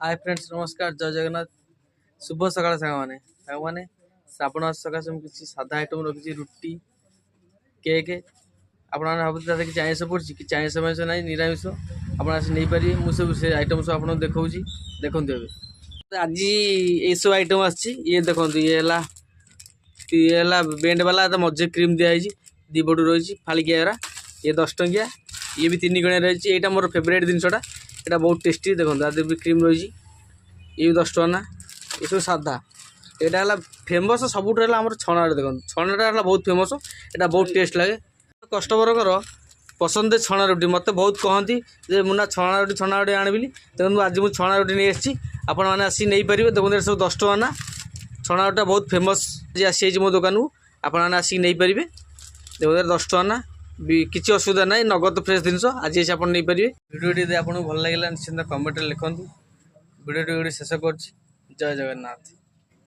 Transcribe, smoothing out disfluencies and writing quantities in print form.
Hi friends नमस्कार जय जगन्नाथ शुभ सकाळ साग आपण सकाशे किसी साधा आइटम रखी रुटी केक आपण भावुँ कि आइस पड़ी कि आइस माइस ना निरामिष आप नहीं पारे मुझे आइटम सब आपको देखा देखते हे आज ये सब आइटम ये देखो ये बेंड वाला मजे क्रीम दिखाई दी पटू रही फालिकिया ये 10 टंकिया ये भी 3 गणिया रही है मोर फेवरेट जिनसा यहाँ बहुत टेस्टी देखो आदि भी क्रीम रही ये भी 10 टका ना ये सब साधा यहाँ है फेमस सबुठ छणाटा देखो छणाटा बहुत फेमस यहाँ बहुत टेस्ट लगे कस्टमर पसंद छणा रुटी मत बहुत कहती जे मुना छणा रुटी आनबी देखो आज मुझे छणा रुटी नहीं आसी आपण मैंने आसी नहीं पारे देखो सब 10 टका ना छणा रुटा बहुत फेमस आसी मो दुकान को आपने आसिक नहीं पारे देखो 10 टका ना किसी असुविधा ना नगद फ्रेश जिन आज आप नहीं पारे भिडियो आपको भल लगे निश्चिंत कमेंट लिखुँ भिडियो शेष कर जय जगन्नाथ।